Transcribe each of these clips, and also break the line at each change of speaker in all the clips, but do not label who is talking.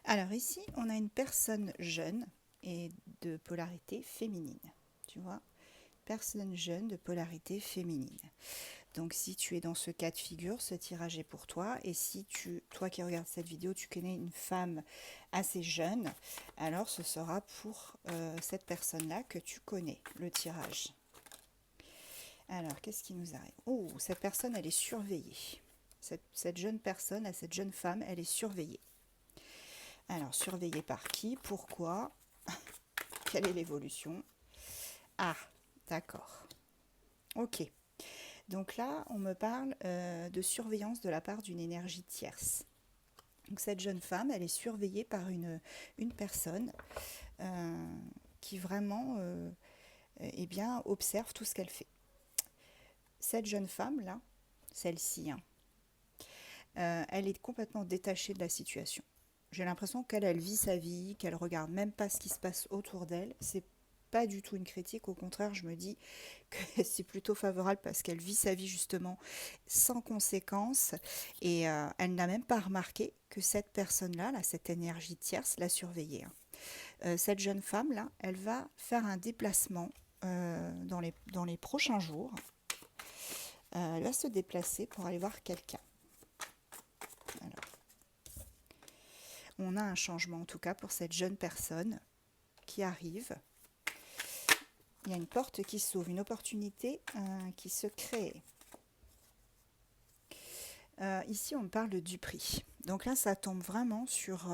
Alors ici, on a une personne jeune et de polarité féminine. Tu vois, personne jeune de polarité féminine. Donc si tu es dans ce cas de figure, ce tirage est pour toi. Et si toi qui regardes cette vidéo, tu connais une femme assez jeune, alors ce sera pour cette personne-là que tu connais le tirage. Alors, qu'est-ce qui nous arrive? Oh, cette personne, elle est surveillée. Cette jeune personne, cette jeune femme, elle est surveillée. Alors, surveillée par qui? Pourquoi? Quelle est l'évolution? Ah, d'accord. Ok. Donc là, on me parle de surveillance de la part d'une énergie tierce. Donc cette jeune femme, elle est surveillée par une personne euh, qui vraiment eh bien, observe tout ce qu'elle fait. Cette jeune femme-là, celle-ci, hein, elle est complètement détachée de la situation. J'ai l'impression qu'elle vit sa vie, qu'elle regarde même pas ce qui se passe autour d'elle. C'est pas du tout une critique, au contraire, je me dis que c'est plutôt favorable parce qu'elle vit sa vie justement sans conséquences et elle n'a même pas remarqué que cette personne-là, là, cette énergie tierce, l'a surveillée, hein. Cette jeune femme-là, elle va faire un déplacement dans les prochains jours. Elle va se déplacer pour aller voir quelqu'un. Alors, on a un changement en tout cas pour cette jeune personne qui arrive. Il y a une porte qui s'ouvre, une opportunité qui se crée. Ici, on me parle du prix. Donc là, ça tombe vraiment sur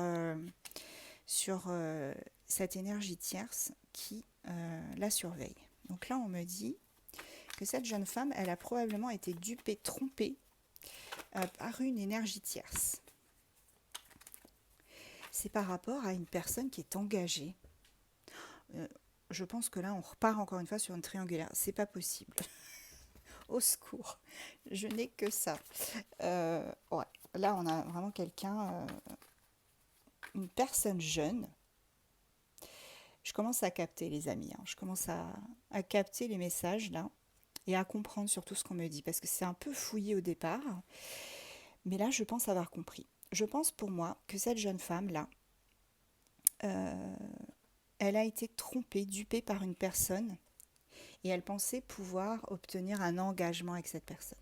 cette énergie tierce qui la surveille. Donc là, on me dit que cette jeune femme, elle a probablement été dupée, trompée par une énergie tierce. C'est par rapport à une personne qui est engagée. Je pense que là, on repart encore une fois sur une triangulaire. C'est pas possible. Au secours, je n'ai que ça. Ouais. Là, on a vraiment quelqu'un, une personne jeune. Je commence à capter, les amis, hein. Je commence à capter les messages là et à comprendre surtout ce qu'on me dit parce que c'est un peu fouillé au départ, mais là, je pense avoir compris. Je pense pour moi que cette jeune femme là, euh, elle a été trompée, dupée par une personne et elle pensait pouvoir obtenir un engagement avec cette personne.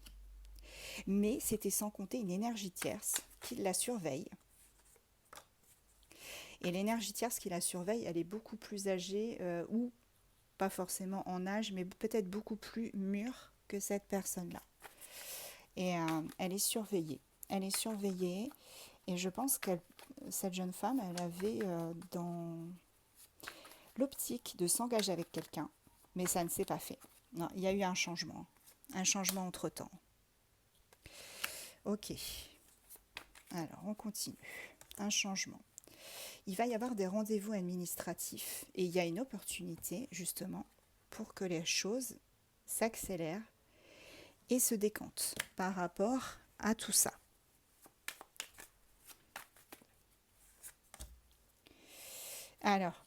Mais c'était sans compter une énergie tierce qui la surveille. Et l'énergie tierce qui la surveille, elle est beaucoup plus âgée ou pas forcément en âge, mais peut-être beaucoup plus mûre que cette personne-là. Et elle est surveillée. Elle est surveillée et je pense que cette jeune femme, elle avait dans l'optique de s'engager avec quelqu'un, mais ça ne s'est pas fait. Non, il y a eu un changement entre-temps. Ok, alors on continue. Un changement. Il va y avoir des rendez-vous administratifs et il y a une opportunité justement pour que les choses s'accélèrent et se décantent par rapport à tout ça. Alors,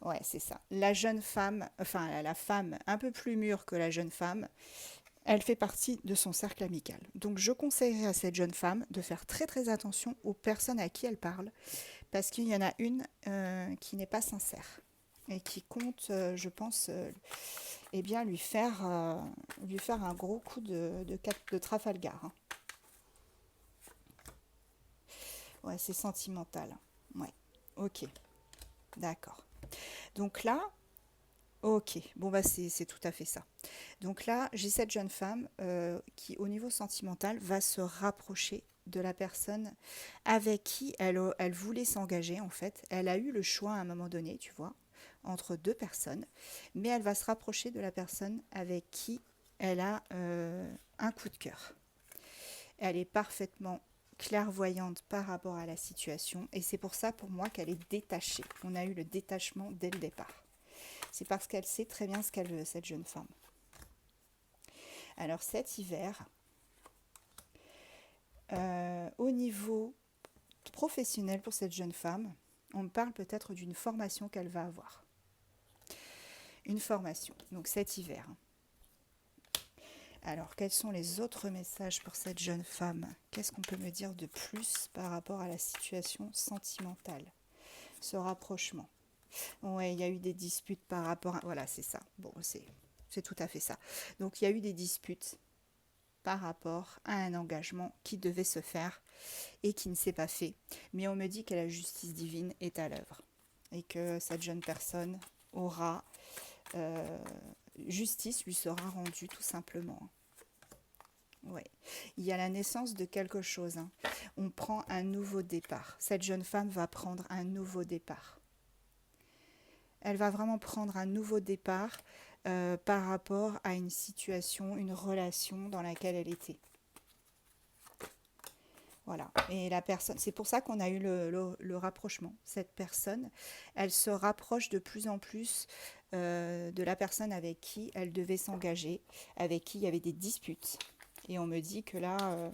ouais, c'est ça. La jeune femme, enfin la femme un peu plus mûre que la jeune femme, elle fait partie de son cercle amical. Donc je conseillerais à cette jeune femme de faire très très attention aux personnes à qui elle parle, parce qu'il y en a une qui n'est pas sincère et qui compte, je pense, eh bien lui faire un gros coup de Trafalgar, hein. Ouais, c'est sentimental. Ouais, ok, d'accord. Donc là, ok, bon bah c'est tout à fait ça. Donc là, j'ai cette jeune femme qui, au niveau sentimental, va se rapprocher de la personne avec qui elle voulait s'engager en fait. Elle a eu le choix à un moment donné, tu vois, entre deux personnes, mais elle va se rapprocher de la personne avec qui elle a un coup de cœur. Elle est parfaitement clairvoyante par rapport à la situation et c'est pour ça pour moi qu'elle est détachée. On a eu le détachement dès le départ. C'est parce qu'elle sait très bien ce qu'elle veut, cette jeune femme. Alors cet hiver, au niveau professionnel pour cette jeune femme, on me parle peut-être d'une formation qu'elle va avoir. Une formation, donc cet hiver. Alors, quels sont les autres messages pour cette jeune femme? Qu'est-ce qu'on peut me dire de plus par rapport à la situation sentimentale? Ce rapprochement. Ouais, il y a eu des disputes par rapport à... Voilà, c'est ça. Bon, c'est tout à fait ça. Donc, il y a eu des disputes par rapport à un engagement qui devait se faire et qui ne s'est pas fait. Mais on me dit que la justice divine est à l'œuvre et que cette jeune personne aura... justice lui sera rendue tout simplement. Ouais. Il y a la naissance de quelque chose. Hein. On prend un nouveau départ. Cette jeune femme va prendre un nouveau départ. Elle va vraiment prendre un nouveau départ par rapport à une situation, une relation dans laquelle elle était. Voilà. Et la personne, c'est pour ça qu'on a eu le rapprochement. Cette personne, elle se rapproche de plus en plus de la personne avec qui elle devait s'engager, avec qui il y avait des disputes. Et on me dit que là,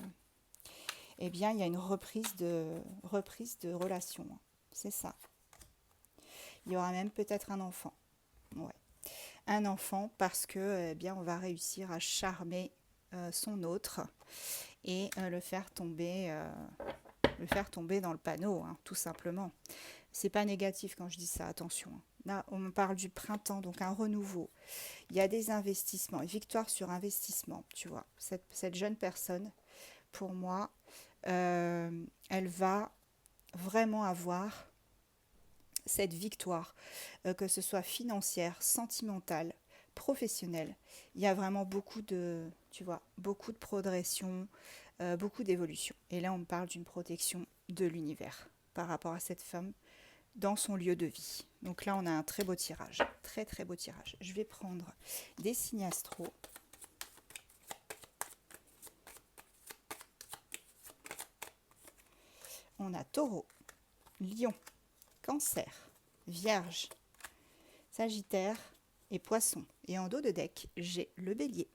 eh bien, il y a une reprise de relation. C'est ça. Il y aura même peut-être un enfant. Ouais. Un enfant parce que, eh bien, on va réussir à charmer son autre et le faire tomber dans le panneau, hein, tout simplement. C'est pas négatif quand je dis ça, attention. Là, on me parle du printemps, donc un renouveau. Il y a des investissements, une victoire sur investissement, tu vois. Cette jeune personne, pour moi, elle va vraiment avoir cette victoire, que ce soit financière, sentimentale, professionnelle. Il y a vraiment beaucoup de, tu vois, beaucoup de progression, beaucoup d'évolution. Et là, on me parle d'une protection de l'univers par rapport à cette femme dans son lieu de vie. Donc là, on a un très beau tirage, très très beau tirage. Je vais prendre des signes astro. On a Taureau, Lion, Cancer, Vierge, Sagittaire et Poisson. Et en dos de deck, j'ai le Bélier.